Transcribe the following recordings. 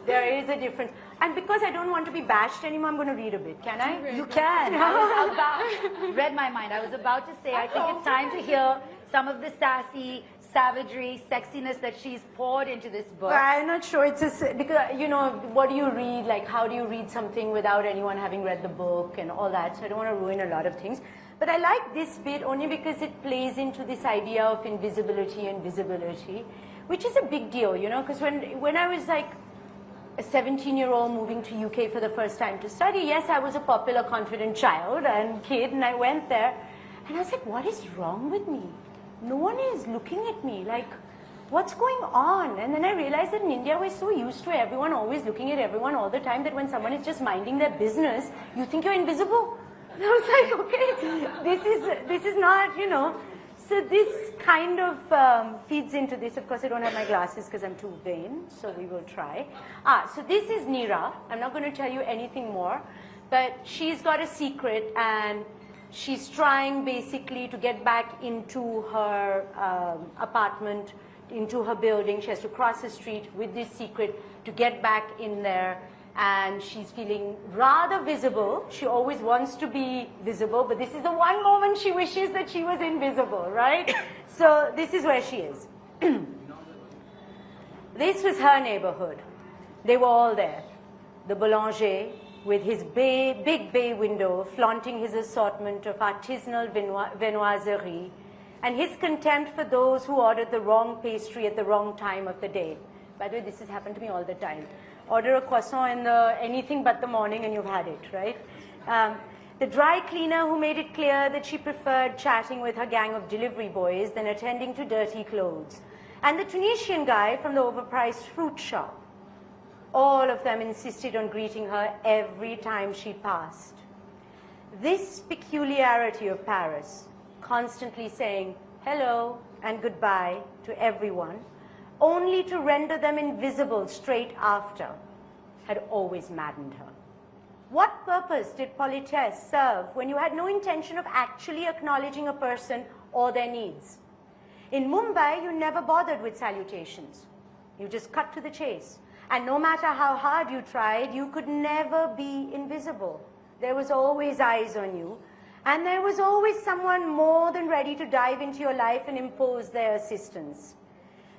There is a difference. And because I don't want to be bashed anymore, I'm going to read a bit. Can I? You can. Read my mind. I was about to say, I think it's time to hear some of the sassy, savagery, sexiness that she's poured into this book. Well, I'm not sure. It's because, you know, what do you read? Like, how do you read something without anyone having read the book and all that? So I don't want to ruin a lot of things. But I like this bit only because it plays into this idea of invisibility and visibility, which is a big deal, you know, because when I was like a 17-year-old moving to UK for the first time to study, yes, I was a popular, confident child and kid, and I went there, and I was like, what is wrong with me? No one is looking at me, like, what's going on? And then I realized that in India, we're so used to everyone always looking at everyone all the time that when someone is just minding their business, you think you're invisible. And I was like, okay, this is not, you know. So this kind of feeds into this. Of course, I don't have my glasses because I'm too vain, so we will try. So this is Neera. I'm not going to tell you anything more, but she's got a secret, and she's trying basically to get back into her apartment, into her building. She has to cross the street with this secret to get back in there. And she's feeling rather visible. She always wants to be visible, but this is the one moment she wishes that she was invisible, right? So this is where she is. This was her neighborhood. They were all there. The boulanger with his big bay window, flaunting his assortment of artisanal viennoiserie, and his contempt for those who ordered the wrong pastry at the wrong time of the day. By the way, this has happened to me all the time. Order a croissant in the anything but the morning and you've had it, right? The dry cleaner who made it clear that she preferred chatting with her gang of delivery boys than attending to dirty clothes. And the Tunisian guy from the overpriced fruit shop. All of them insisted on greeting her every time she passed. This peculiarity of Paris, constantly saying hello and goodbye to everyone, only to render them invisible straight after, had always maddened her. What purpose did politesse serve when you had no intention of actually acknowledging a person or their needs? In Mumbai, you never bothered with salutations. You just cut to the chase. And no matter how hard you tried, you could never be invisible. There was always eyes on you, and there was always someone more than ready to dive into your life and impose their assistance.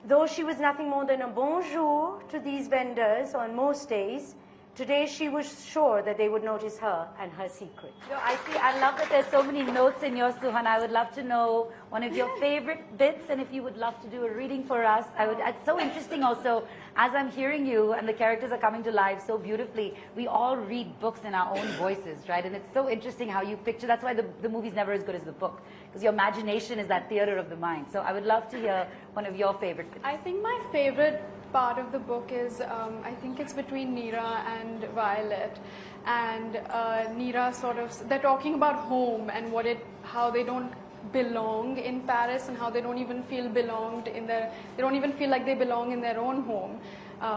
Though she was nothing more than a bonjour to these vendors on most days, today she was sure that they would notice her and her secret. I love that there's so many notes in yours, Suhana. I would love to know one of your favorite bits, and if you would love to do a reading for us. It's so interesting also, as I'm hearing you and the characters are coming to life so beautifully, we all read books in our own voices, right? And it's so interesting how you picture, that's why the movie's never as good as the book, because your imagination is that theater of the mind. So I would love to hear one of your favorite bits. I think my favorite part of the book is, I think it's between Neera and Violet. And Neera they're talking about home and how they don't belong in Paris and how they don't even feel they don't even feel like they belong in their own home,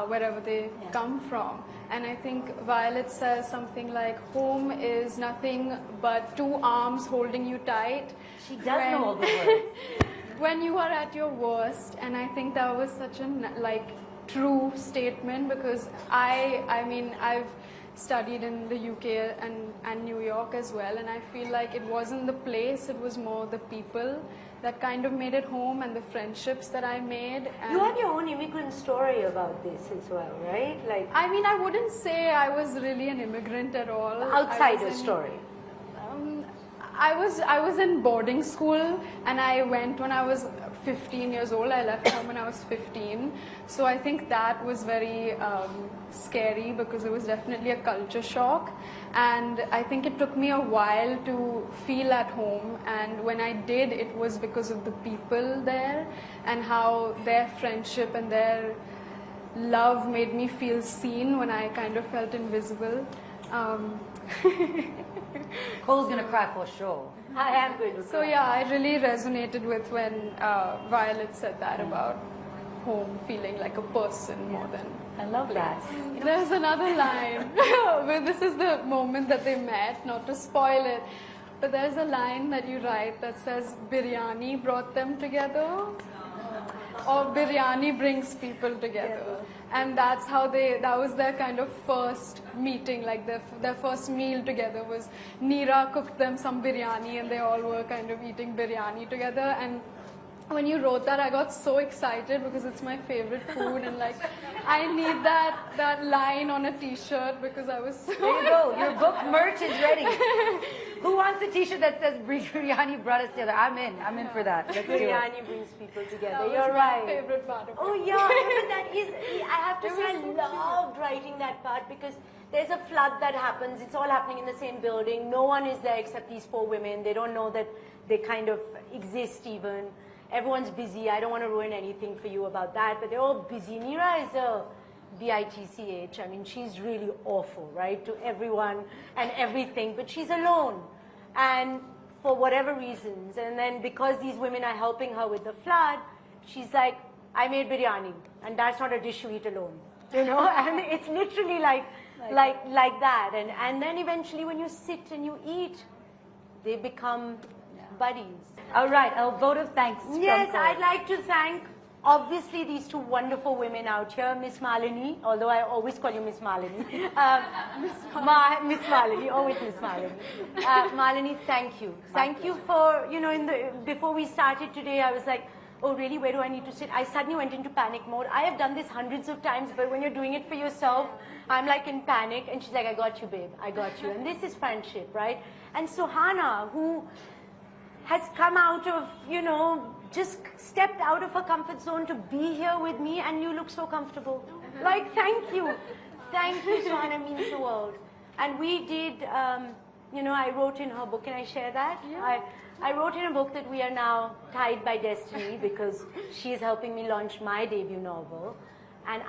wherever they come from. And I think Violet says something like, home is nothing but two arms holding you tight. She does know all the words. When you are at your worst. And I think that was such a true statement, because I've studied in the UK and New York as well, and I feel like it wasn't the place, it was more the people that kind of made it home, and the friendships that I made. And you had your own immigrant story about this as well, right? I wouldn't say I was really an immigrant at all. Outsider story. I was in boarding school, and I went when I was 15 years old. I left home when I was 15. So I think that was very scary, because it was definitely a culture shock. And I think it took me a while to feel at home. And when I did, it was because of the people there and how their friendship and their love made me feel seen when I kind of felt invisible. Cole's going to cry for sure. I am going to cry. So yeah, I really resonated with when Violet said that about home feeling like a person more than... I love that. There's another line where this is the moment that they met, not to spoil it, but there's a line that you write that says, biryani brought them together, or biryani brings people together. and that's how that was their kind of first meeting, like their first meal together was Neera cooked them some biryani and they all were kind of eating biryani together. And when you wrote that, I got so excited because it's my favorite food, and like I need that line on a t-shirt because I was so There you go. Your book merch is ready. Who wants a t-shirt that says biryani brought us together? I'm in for that. Let's do it. Biryani brings people together. that was You're my right. favorite part of Oh it. yeah, but that is, I have to It say, was I so loved writing that part because there's a flood that happens. It's all happening in the same building. No one is there except these 4 women. They don't know that they kind of exist even. Everyone's busy. I don't want to ruin anything for you about that, but they're all busy. Neera is a bitch. I mean, she's really awful, right, to everyone and everything, but she's alone. And for whatever reasons, and then because these women are helping her with the flood, she's like, I made biryani, and that's not a dish you eat alone, you know. And it's literally like that. And then eventually, when you sit and you eat, they become buddies. All right, a vote of thanks. Yes, from Koel. I'd like to thank, obviously, these 2 wonderful women out here, Miss Malini, although I always call you Miss Malini. Miss Malini, always Miss Malini. Malini, thank you. Thank you for, you know, before we started today, I was like, oh really, where do I need to sit? I suddenly went into panic mode. I have done this hundreds of times, but when you're doing it for yourself, I'm like in panic, and she's like, I got you, babe, I got you. And this is friendship, right? And Suhana, who has come out of, you know, just stepped out of her comfort zone to be here with me, and you look so comfortable. Like, thank you. Thank you, Suhana, means the world. And we did, you know, I wrote in her book, can I share that? Yeah. I wrote in a book that we are now tied by destiny because she is helping me launch my debut novel. And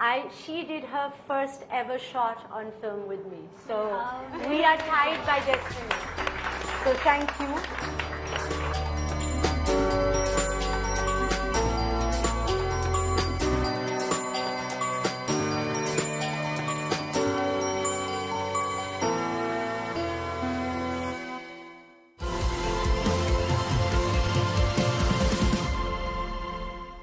she did her first ever shot on film with me. So we are tied by destiny. So thank you.